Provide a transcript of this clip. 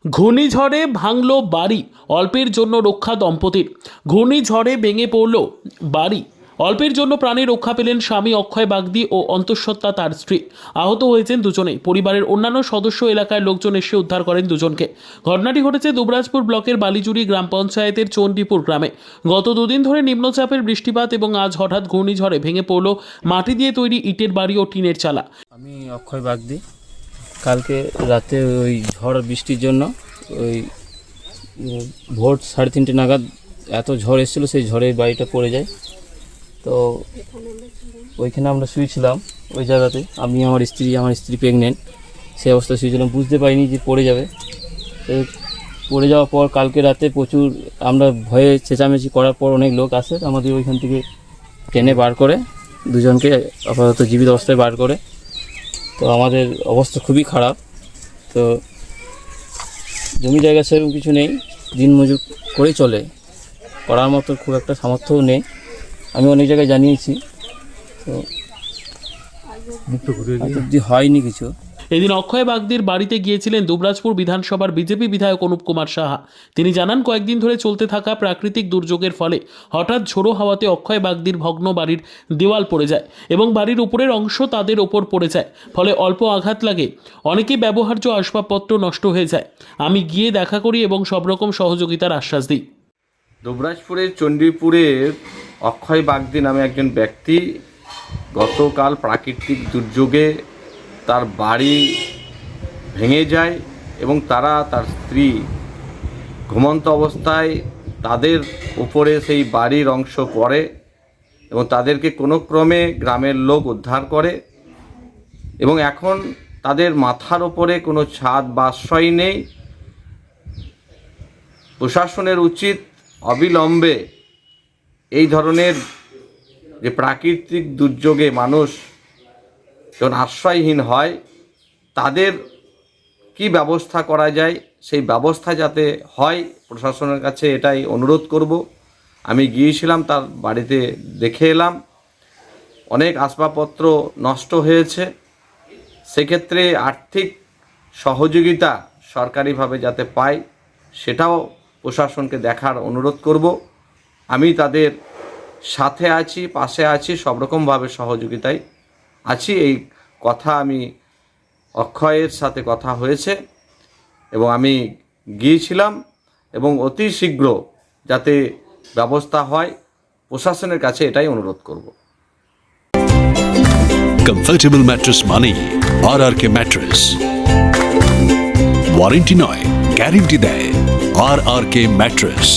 ঘূর্ণিঝড়ে ভাঙল বাড়ি, অল্পের জন্য রক্ষা দম্পতির। ঘূর্ণিঝড়ে ভেঙে পড়ল বাড়ি, অল্পের জন্য প্রাণে রক্ষা পেলেন স্বামী অক্ষয় বাগদি ও অন্তঃসত্ত্বা তার স্ত্রী। আহত হয়েছেন দুজনেই। পরিবারের অন্যান্য সদস্য এলাকার লোকজন এসে উদ্ধার করেন দুজনকে। ঘটনাটি ঘটেছে দুবরাজপুর ব্লকের বালিজুড়ি গ্রাম পঞ্চায়েতের চণ্ডীপুর গ্রামে। গত দুদিন ধরে নিম্নচাপের বৃষ্টিপাত এবং আজ হঠাৎ ঘূর্ণিঝড়ে ভেঙে পড়ল মাটি দিয়ে তৈরি ইটের বাড়ি ও টিনের চালা। আমি অক্ষয় বাগদি। কালকে রাতে ওই ঝড় বৃষ্টির জন্য ওই ভোর 3:30 নাগাদ এত ঝড় এসেছিলো, সেই ঝড়ে বাড়িটা পড়ে যায়। তো ওইখানে আমরা শুয়েছিলাম ওই জায়গাতে, আমি আমার স্ত্রী প্রেগনেন্ট, সেই অবস্থায় শুয়েছিলাম, বুঝতে পারিনি যে পড়ে যাবে। তো পড়ে যাওয়ার পর কালকে রাতে প্রচুর আমরা ভয়ে চেঁচামেচি করার পর অনেক লোক আসে, আমাদের ওইখান থেকে টেনে বার করে দুজনকে আপাতত জীবিত অবস্থায় বার করে। তো আমাদের অবস্থা খুবই খারাপ। তো জমি জায়গা সেরকম কিছু নেই, দিনমজুর করেই চলে, করার মতো খুব একটা সামর্থ্যও নেই। আমি অনেক জায়গায় জানিয়েছি, তো হয়নি কিছু। এদিন অক্ষয় বাগদির বাড়িতে গিয়েছিলেন দুবরাজপুর বিধানসভার বিজেপি বিধায়ক অনুপ কুমার সাহা। তিনি জানান, কয়েকদিন ধরে চলতে থাকা প্রাকৃতিক দুর্যোগের ফলে হঠাৎ ঝোড়ো হাওয়াতে অক্ষয় বাগদির ভগ্ন বাড়ির দেওয়াল পড়ে যায় এবং বাড়ির উপরের অংশ তাদের ওপর পড়ে যায়। ফলে অল্প আঘাত লাগে, অনেকেই ব্যবহার্য আসবাবপত্র নষ্ট হয়ে যায়। আমি গিয়ে দেখা করি এবং সব রকম সহযোগিতার আশ্বাস দিই। দুবরাজপুরের চণ্ডীপুরের অক্ষয় বাগদি নামে একজন ব্যক্তি গতকাল প্রাকৃতিক দুর্যোগে তার বাড়ি ভেঙে যায় এবং তার স্ত্রী ঘুমন্ত অবস্থায় তাদের উপরে সেই বাড়ির অংশ পড়ে এবং তাদেরকে কোনো ক্রমে গ্রামের লোক উদ্ধার করে এবং এখন তাদের মাথার ওপরে কোনো ছাদ বা আশ্রয় নেই। প্রশাসনের উচিত অবিলম্বে এই ধরনের যে প্রাকৃতিক দুর্যোগে মানুষ যখন আশ্রয়হীন হয়, তাদের কি ব্যবস্থা করা যায় সেই ব্যবস্থা যাতে হয়, প্রশাসনের কাছে এটাই অনুরোধ করব। আমি গিয়েছিলাম, তার বাড়িতে দেখে এলাম, অনেক আসবাবপত্র নষ্ট হয়েছে। সেক্ষেত্রে আর্থিক সহযোগিতা সরকারিভাবে যাতে পায় সেটাও প্রশাসনকে দেখার অনুরোধ করব। আমি তাদের সাথে আছি, পাশে আছি, সব রকমভাবে সহযোগিতায় আছি। এই কথা আমি অক্ষয়ের সাথে কথা হয়েছে এবং আমি গিয়েছিলাম এবং অতি শীঘ্র যাতে ব্যবস্থা হয়, প্রশাসনের কাছে এটাই অনুরোধ করব। কমফর্টেবল ম্যাট্রেস মানেই RRK ম্যাট্রেস। ওয়ারেন্টি নয়, গ্যারেন্টি দেয় RRK ম্যাট্রেস।